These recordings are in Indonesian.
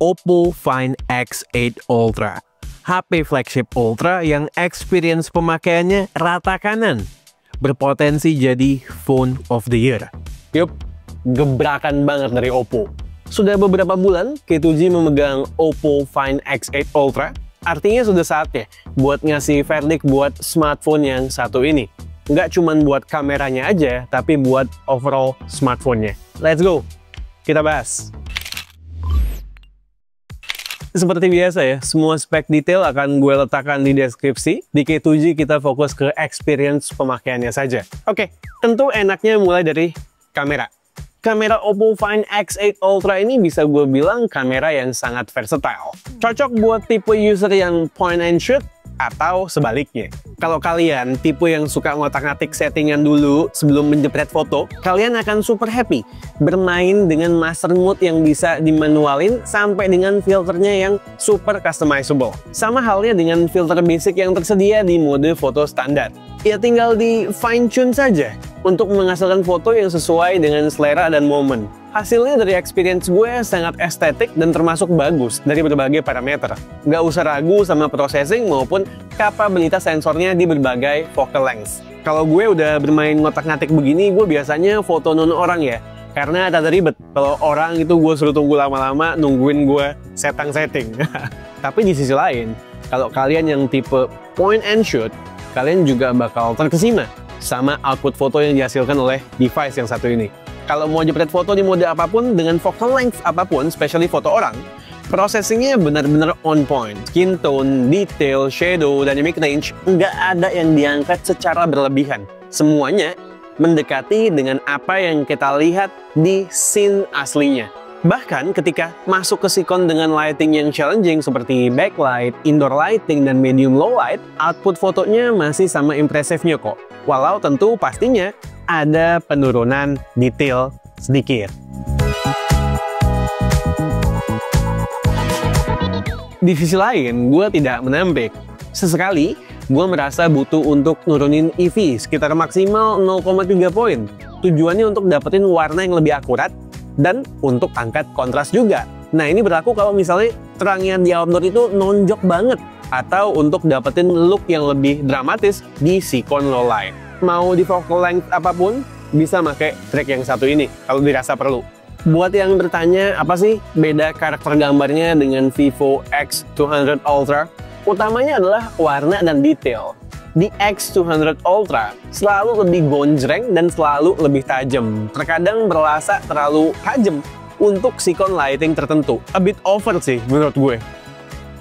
Oppo Find X8 Ultra. HP flagship Ultra yang experience pemakaiannya rata kanan. Berpotensi jadi Phone of the Year. Yup, gebrakan banget dari Oppo. Sudah beberapa bulan, K2G memegang Oppo Find X8 Ultra. Artinya sudah saatnya buat ngasih verdict buat smartphone yang satu ini. Nggak cuma buat kameranya aja, tapi buat overall smartphone-nya. Let's go! Kita bahas. Seperti biasa ya, semua spek detail akan gue letakkan di deskripsi. Di K2G kita fokus ke experience pemakaiannya saja. Oke, tentu enaknya mulai dari kamera. Kamera Oppo Find X8 Ultra ini bisa gue bilang kamera yang sangat versatile. Cocok buat tipe user yang point and shoot atau sebaliknya. Kalau kalian tipe yang suka ngotak-ngatik settingan dulu sebelum menjepret foto, kalian akan super happy bermain dengan master mode yang bisa dimanualin sampai dengan filternya yang super customizable. Sama halnya dengan filter basic yang tersedia di mode foto standar. Ya tinggal di fine tune saja untuk menghasilkan foto yang sesuai dengan selera dan momen. Hasilnya dari experience gue sangat estetik dan termasuk bagus dari berbagai parameter. Nggak usah ragu sama processing maupun kapabilitas sensornya di berbagai focal length. Kalau gue udah bermain ngotak-ngatik begini, gue biasanya foto non orang ya. Karena ada ribet. Kalau orang itu gue suruh tunggu lama-lama nungguin gue setting. Tapi di sisi lain, kalau kalian yang tipe point and shoot, kalian juga bakal terkesima sama output foto yang dihasilkan oleh device yang satu ini. Kalau mau jepret foto di mode apapun dengan focal length apapun, especially foto orang, processingnya benar-benar on point. Skin tone, detail, shadow, dynamic range, nggak ada yang diangkat secara berlebihan. Semuanya mendekati dengan apa yang kita lihat di scene aslinya. Bahkan ketika masuk ke sikon dengan lighting yang challenging seperti backlight, indoor lighting, dan medium low light, output fotonya masih sama impresifnya kok. Walau tentu pastinya ada penurunan detail sedikit. Di sisi lain, gue tidak menampik. Sesekali, gue merasa butuh untuk nurunin EV sekitar maksimal 0,3 poin. Tujuannya untuk dapetin warna yang lebih akurat dan untuk angkat kontras juga. Nah ini berlaku kalau misalnya terangnya di outdoor itu nonjok banget atau untuk dapetin look yang lebih dramatis di sikon low light. Mau di focal length apapun, bisa pakai trik yang satu ini kalau dirasa perlu. Buat yang bertanya, apa sih beda karakter gambarnya dengan Vivo X200 Ultra? Utamanya adalah warna dan detail. Di X200 Ultra selalu lebih gonjreng dan selalu lebih tajam. Terkadang berasa terlalu tajam untuk sikon lighting tertentu. A bit over sih menurut gue.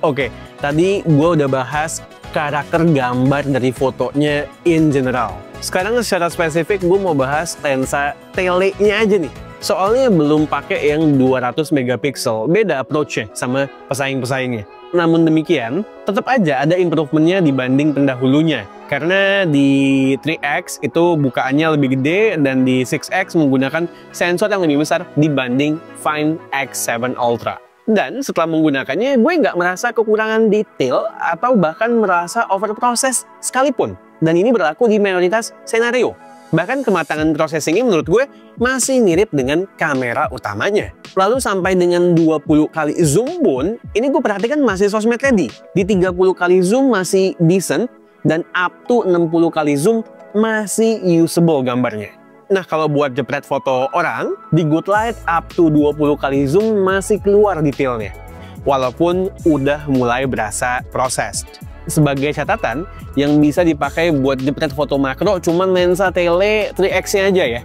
Oke, tadi gue udah bahas karakter gambar dari fotonya in general. Sekarang secara spesifik gue mau bahas lensa tele-nya aja nih. Soalnya belum pakai yang 200 megapiksel, beda approach-nya sama pesaing-pesaingnya. Namun demikian, tetap aja ada improvementnya dibanding pendahulunya. Karena di 3X itu bukaannya lebih gede dan di 6X menggunakan sensor yang lebih besar dibanding Find X7 Ultra. Dan setelah menggunakannya, gue nggak merasa kekurangan detail atau bahkan merasa overproses sekalipun. Dan ini berlaku di mayoritas senario. Bahkan kematangan processingnya menurut gue masih mirip dengan kamera utamanya. Lalu sampai dengan 20 kali zoom pun, ini gue perhatikan masih sosmed ready. Di 30 kali zoom masih decent, dan up to 60 kali zoom masih usable gambarnya. Nah kalau buat jepret foto orang, di good light up to 20 kali zoom masih keluar detailnya. Walaupun udah mulai berasa processed. Sebagai catatan, yang bisa dipakai buat jepret foto makro cuman lensa tele 3X-nya aja ya.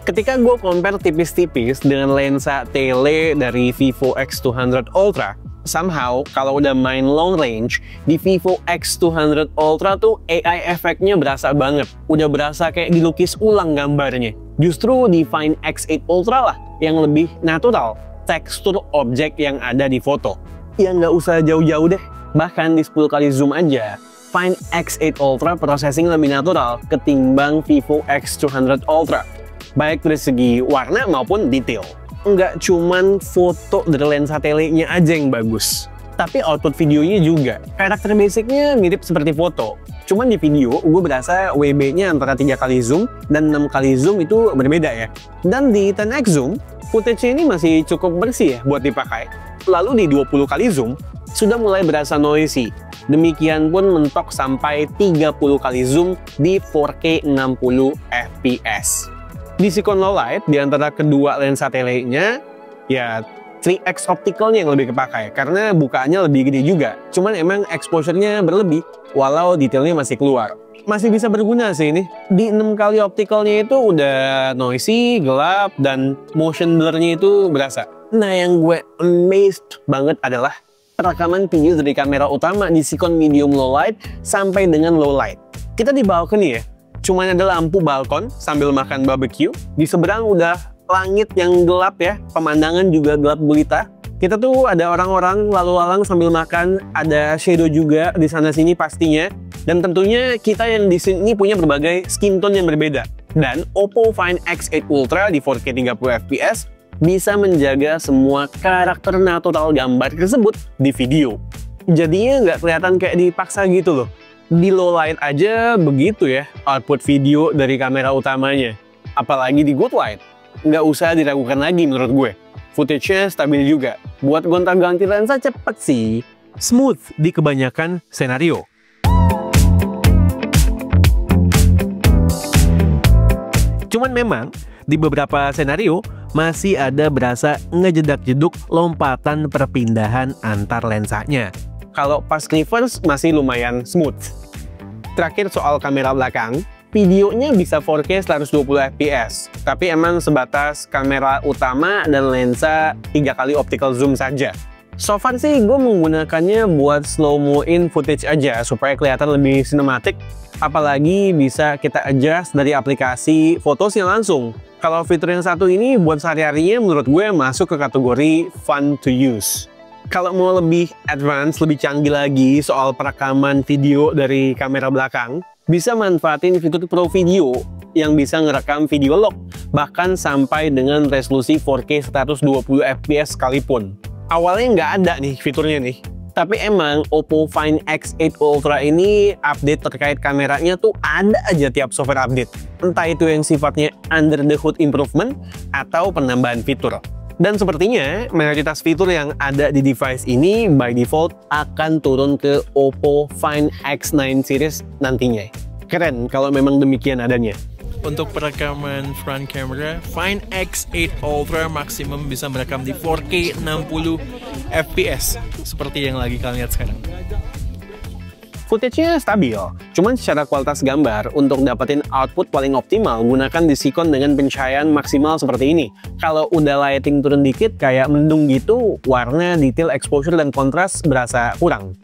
Ketika gue compare tipis-tipis dengan lensa tele dari Vivo X200 Ultra, somehow kalau udah main long range, di Vivo X200 Ultra tuh AI efeknya berasa banget. Udah berasa kayak dilukis ulang gambarnya. Justru di Find X8 Ultra lah yang lebih natural tekstur objek yang ada di foto. Ya nggak usah jauh-jauh deh. Bahkan di 10 kali zoom aja, Find X8 Ultra processing lebih natural ketimbang Vivo X200 Ultra. Baik dari segi warna maupun detail. Nggak cuman foto dari lensa telenya aja yang bagus, tapi output videonya juga. Karakter basicnya mirip seperti foto. Cuman di video, gue berasa WB-nya antara 3 kali zoom dan 6 kali zoom itu berbeda ya. Dan di 10x zoom, footage ini masih cukup bersih ya buat dipakai. Lalu di 20 kali zoom, sudah mulai berasa noisy. Demikian pun mentok sampai 30 kali zoom di 4K 60 fps. Di Sikon low light, di antara kedua lensa tele-nya, ya 3x opticalnya yang lebih kepakai, karena bukaannya lebih gede juga. Cuman emang exposure-nya berlebih, walau detailnya masih keluar. Masih bisa berguna sih ini. Di 6 kali opticalnya itu udah noisy, gelap, dan motion blur-nya itu berasa. Nah, yang gue amazed banget adalah perekaman video dari kamera utama di Sikon medium low light sampai dengan low light. Kita di balkoni ya, cuman ada lampu balkon sambil makan barbecue. Di seberang udah langit yang gelap ya, pemandangan juga gelap gulita. Kita tuh ada orang-orang lalu lalang sambil makan, ada shadow juga di sana sini pastinya. Dan tentunya kita yang di sini punya berbagai skin tone yang berbeda. Dan Oppo Find X8 Ultra di 4K 30 fps bisa menjaga semua karakter natural gambar tersebut di video. Jadinya nggak kelihatan kayak dipaksa gitu loh. Di low light aja begitu ya output video dari kamera utamanya. Apalagi di good light, nggak usah diragukan lagi menurut gue. Footage-nya stabil juga. Buat gonta-ganti lensa cepet sih. Smooth di kebanyakan senario. Cuman memang di beberapa senario masih ada berasa ngejedak-jeduk lompatan perpindahan antar lensanya. Kalau pas reverse masih lumayan smooth. Terakhir soal kamera belakang, videonya bisa 4K 120 fps, tapi emang sebatas kamera utama dan lensa 3 kali optical zoom saja. So far sih gue menggunakannya buat slow-mo in footage aja supaya kelihatan lebih sinematik, apalagi bisa kita adjust dari aplikasi Photos yang langsung. Kalau fitur yang satu ini buat sehari-harinya menurut gue masuk ke kategori fun to use. Kalau mau lebih advance, lebih canggih lagi soal perekaman video dari kamera belakang, bisa manfaatin fitur Pro Video yang bisa ngerekam video log, bahkan sampai dengan resolusi 4K 120 fps sekalipun. Awalnya nggak ada nih fiturnya nih, tapi emang Oppo Find X8 Ultra ini update terkait kameranya tuh ada aja tiap software update. Entah itu yang sifatnya under the hood improvement atau penambahan fitur. Dan sepertinya mayoritas fitur yang ada di device ini by default akan turun ke Oppo Find X9 series nantinya. Keren kalau memang demikian adanya. Untuk perekaman front camera, Find X8 Ultra maksimum bisa merekam di 4K 60 fps seperti yang lagi kalian lihat sekarang. Footage-nya stabil, cuman secara kualitas gambar, untuk dapetin output paling optimal, gunakan di Sikon dengan pencahayaan maksimal seperti ini. Kalau udah lighting turun dikit, kayak mendung gitu, warna, detail, exposure, dan kontras berasa kurang.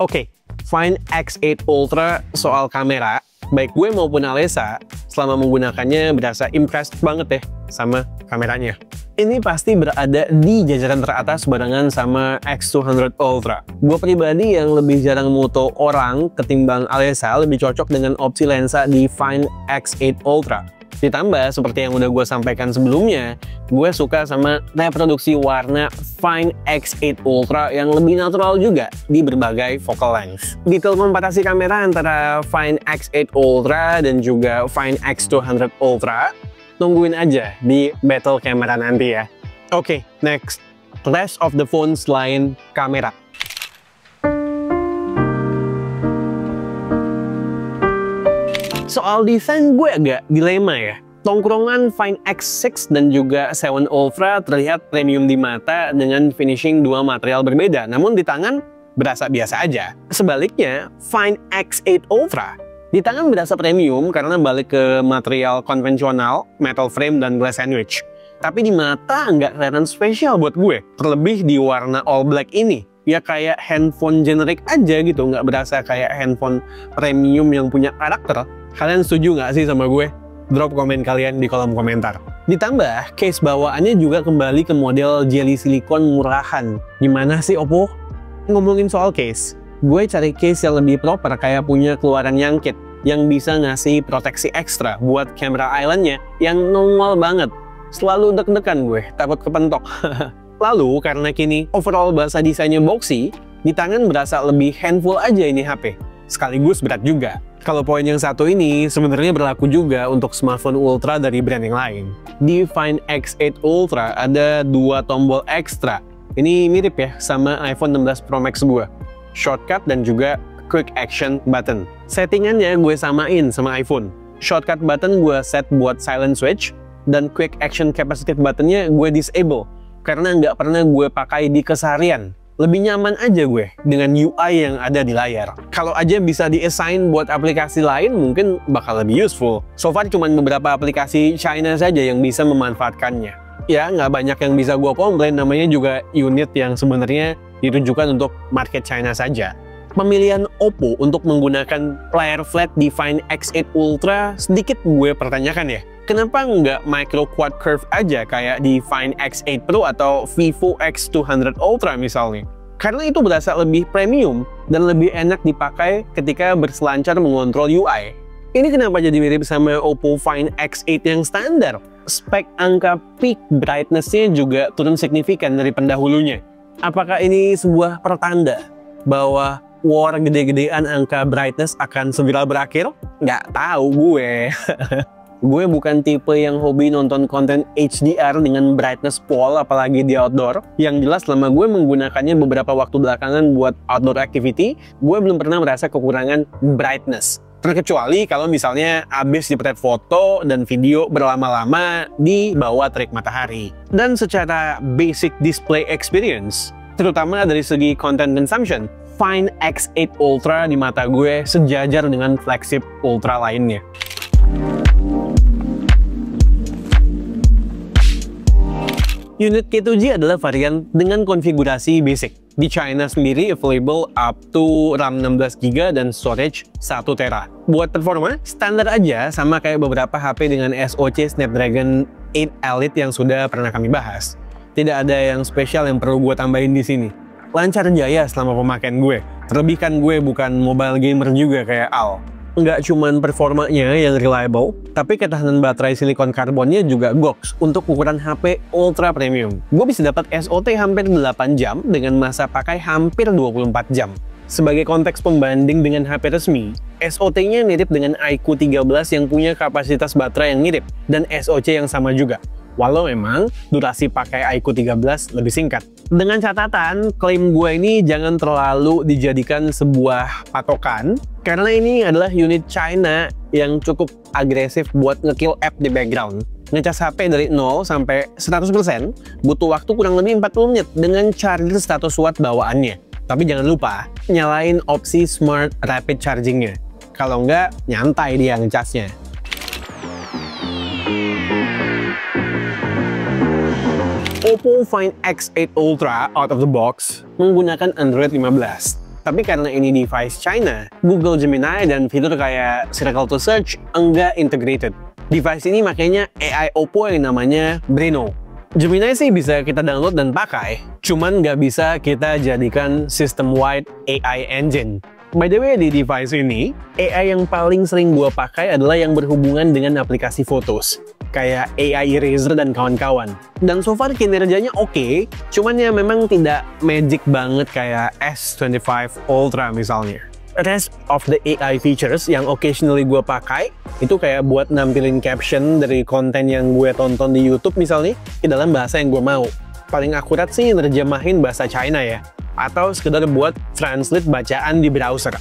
Oke, Find X8 Ultra soal kamera, baik gue maupun Alessa, selama menggunakannya berasa impressed banget deh sama kameranya. Ini pasti berada di jajaran teratas barengan sama X200 Ultra. Gue pribadi yang lebih jarang moto orang ketimbang Alessa lebih cocok dengan opsi lensa di Find X8 Ultra. Ditambah, seperti yang udah gue sampaikan sebelumnya, gue suka sama reproduksi warna Find X8 Ultra yang lebih natural juga di berbagai focal length. Detail komparasi kamera antara Find X8 Ultra dan juga Find X200 Ultra, tungguin aja di battle kamera nanti ya. Oke, next. Rest of the phone selain kamera. Soal desain gue agak dilema ya. Tongkrongan Find X6 dan juga 7 Ultra terlihat premium di mata dengan finishing dua material berbeda, namun di tangan berasa biasa aja. Sebaliknya, Find X8 Ultra di tangan berasa premium karena balik ke material konvensional, metal frame, dan glass sandwich. Tapi di mata nggak kelihatan spesial buat gue. Terlebih di warna all black ini. Ya kayak handphone generic aja gitu, nggak berasa kayak handphone premium yang punya karakter. Kalian setuju nggak sih sama gue? Drop komen kalian di kolom komentar. Ditambah, case bawaannya juga kembali ke model jelly silikon murahan. Gimana sih Oppo? Ngomongin soal case, gue cari case yang lebih proper kayak punya keluaran yang kit, yang bisa ngasih proteksi ekstra buat camera islandnya yang nongol banget. Selalu deg-degan gue, takut kepentok. Lalu, karena kini overall bahasa desainnya boxy, di tangan berasa lebih handful aja ini HP. sekaligus berat juga. Kalau poin yang satu ini sebenarnya berlaku juga untuk smartphone Ultra dari brand yang lain. Di Find X8 Ultra ada 2 tombol ekstra. Ini mirip ya sama iPhone 16 Pro Max gue. Shortcut dan juga Quick Action Button. Settingannya gue samain sama iPhone. Shortcut button gue set buat silent switch, dan Quick Action Capacitive Buttonnya gue disable. Karena nggak pernah gue pakai di keseharian. Lebih nyaman aja gue dengan UI yang ada di layar. Kalau aja bisa di-assign buat aplikasi lain, mungkin bakal lebih useful. So far cuma beberapa aplikasi China saja yang bisa memanfaatkannya. Ya, nggak banyak yang bisa gue komplain, namanya juga unit yang sebenarnya ditujukan untuk market China saja. Pemilihan Oppo untuk menggunakan layar flat di Find X8 Ultra sedikit gue pertanyakan ya. Kenapa nggak micro quad curve aja kayak di Find X8 Pro atau Vivo X200 Ultra misalnya? Karena itu berasa lebih premium dan lebih enak dipakai ketika berselancar mengontrol UI. Ini kenapa jadi mirip sama Oppo Find X8 yang standar? Spek angka peak brightness-nya juga turun signifikan dari pendahulunya. Apakah ini sebuah pertanda bahwa war gede-gedean angka brightness akan segera berakhir? Nggak tahu gue. Gue bukan tipe yang hobi nonton konten HDR dengan brightness full, apalagi di outdoor. Yang jelas selama gue menggunakannya beberapa waktu belakangan buat outdoor activity, gue belum pernah merasa kekurangan brightness. Terkecuali kalau misalnya abis dipotret foto dan video berlama-lama di bawah terik matahari. Dan secara basic display experience, terutama dari segi content consumption, Find X8 Ultra di mata gue sejajar dengan flagship Ultra lainnya. Unit K2G adalah varian dengan konfigurasi basic. Di China sendiri available up to RAM 16GB dan storage 1TB. Buat performa, standar aja sama kayak beberapa HP dengan SoC Snapdragon 8 Elite yang sudah pernah kami bahas. Tidak ada yang spesial yang perlu gue tambahin di sini. Lancar jaya selama pemakaian gue. Terlebih kan gue bukan mobile gamer juga kayak Al. Nggak cuman performanya yang reliable, tapi ketahanan baterai silikon karbonnya juga goks untuk ukuran HP ultra premium. Gue bisa dapat SOT hampir 8 jam dengan masa pakai hampir 24 jam. Sebagai konteks pembanding dengan HP resmi, SOT-nya mirip dengan iQOO 13 yang punya kapasitas baterai yang mirip, dan SoC yang sama juga. Walau memang durasi pakai iQOO 13 lebih singkat. Dengan catatan, klaim gue ini jangan terlalu dijadikan sebuah patokan, karena ini adalah unit China yang cukup agresif buat nge-kill app di background. Ngecas HP dari 0 sampai 100% butuh waktu kurang lebih 40 menit dengan charger 100 watt bawaannya. Tapi jangan lupa, nyalain opsi Smart Rapid Charging-nya. Kalau nggak, nyantai dia ngecasnya. Oppo Find X8 Ultra out of the box menggunakan Android 15. Tapi karena ini device China, Google Gemini dan fitur kayak Circle to Search enggak integrated. Device ini makanya AI Oppo yang namanya Breno. Gemini sih bisa kita download dan pakai, cuman nggak bisa kita jadikan system-wide AI engine. By the way, di device ini, AI yang paling sering gua pakai adalah yang berhubungan dengan aplikasi fotos, kayak AI Eraser dan kawan-kawan. Dan so far kinerjanya oke, cuman ya memang tidak magic banget kayak S25 Ultra misalnya. Rest of the AI features yang occasionally gue pakai, itu kayak buat nampilin caption dari konten yang gue tonton di YouTube misalnya, ke dalam bahasa yang gue mau. Paling akurat sih nerjemahin bahasa China ya, atau sekedar buat translate bacaan di browser.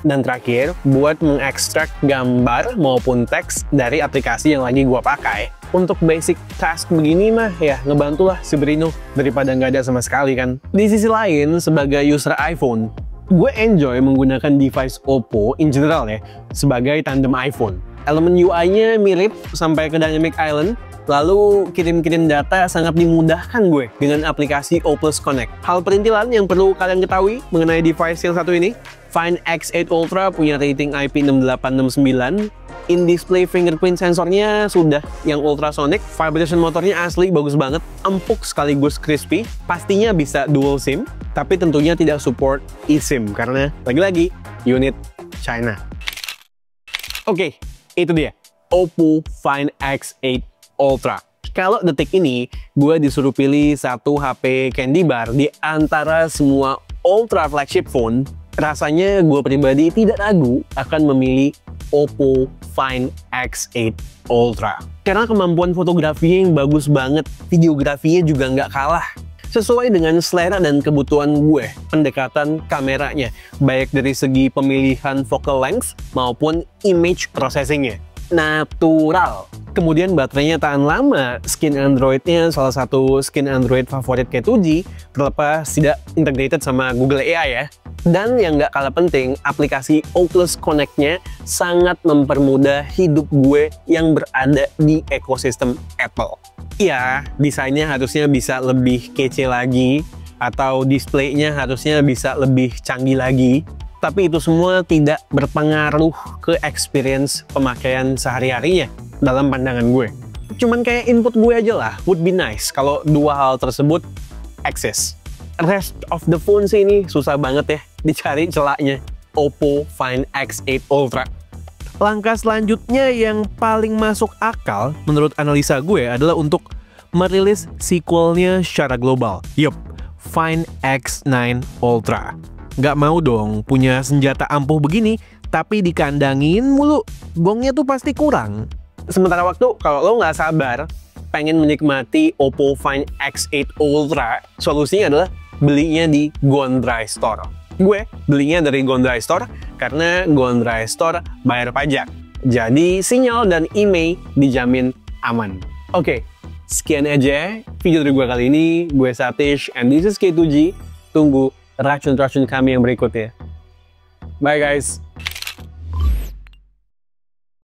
Dan terakhir, buat mengekstrak gambar maupun teks dari aplikasi yang lagi gua pakai. Untuk basic task begini mah ya ngebantulah si Breno daripada nggak ada sama sekali kan. Di sisi lain, sebagai user iPhone, gue enjoy menggunakan device Oppo in general ya, sebagai tandem iPhone. Elemen UI-nya mirip sampai ke Dynamic Island, lalu kirim-kirim data sangat dimudahkan gue dengan aplikasi Oppo Connect. Hal perintilan yang perlu kalian ketahui mengenai device yang satu ini, Find X8 Ultra punya rating IP6869, in-display fingerprint sensornya sudah yang ultrasonic, vibration motornya asli bagus banget, empuk sekaligus crispy, pastinya bisa dual SIM, tapi tentunya tidak support eSIM karena lagi-lagi unit China. Oke, itu dia Oppo Find X8 Ultra. Kalau detik ini, gue disuruh pilih satu HP candy bar di antara semua Ultra flagship phone, rasanya gue pribadi tidak ragu akan memilih Oppo Find X8 Ultra. Karena kemampuan fotografinya yang bagus banget, videografinya juga nggak kalah. Sesuai dengan selera dan kebutuhan gue, pendekatan kameranya, baik dari segi pemilihan focal length maupun image processingnya. Natural. Kemudian baterainya tahan lama, skin Android-nya salah satu skin Android favorit K2G, terlepas tidak integrated sama Google AI ya. Dan yang nggak kalah penting, aplikasi Oculus Connect-nya sangat mempermudah hidup gue yang berada di ekosistem Apple. Ya, desainnya harusnya bisa lebih kece lagi, atau displaynya harusnya bisa lebih canggih lagi. Tapi itu semua tidak berpengaruh ke experience pemakaian sehari-harinya dalam pandangan gue. Cuman kayak input gue aja lah, would be nice kalau dua hal tersebut eksis. Rest of the phone sih ini susah banget ya dicari celaknya. Oppo Find X8 Ultra. Langkah selanjutnya yang paling masuk akal menurut analisa gue adalah untuk merilis sequelnya secara global. Yup, Find X9 Ultra. Nggak mau dong punya senjata ampuh begini, tapi dikandangin mulu. Gongnya tuh pasti kurang. Sementara waktu, kalau lo nggak sabar pengen menikmati Oppo Find X8 Ultra, solusinya adalah belinya di Gondry Store. Gue belinya dari Gondry Store karena Gondry Store bayar pajak. Jadi sinyal dan email dijamin aman. Oke, sekian aja video dari gue kali ini. Gue Satish and this is K2G. Tunggu racun-racun kami yang berikutnya. Bye guys.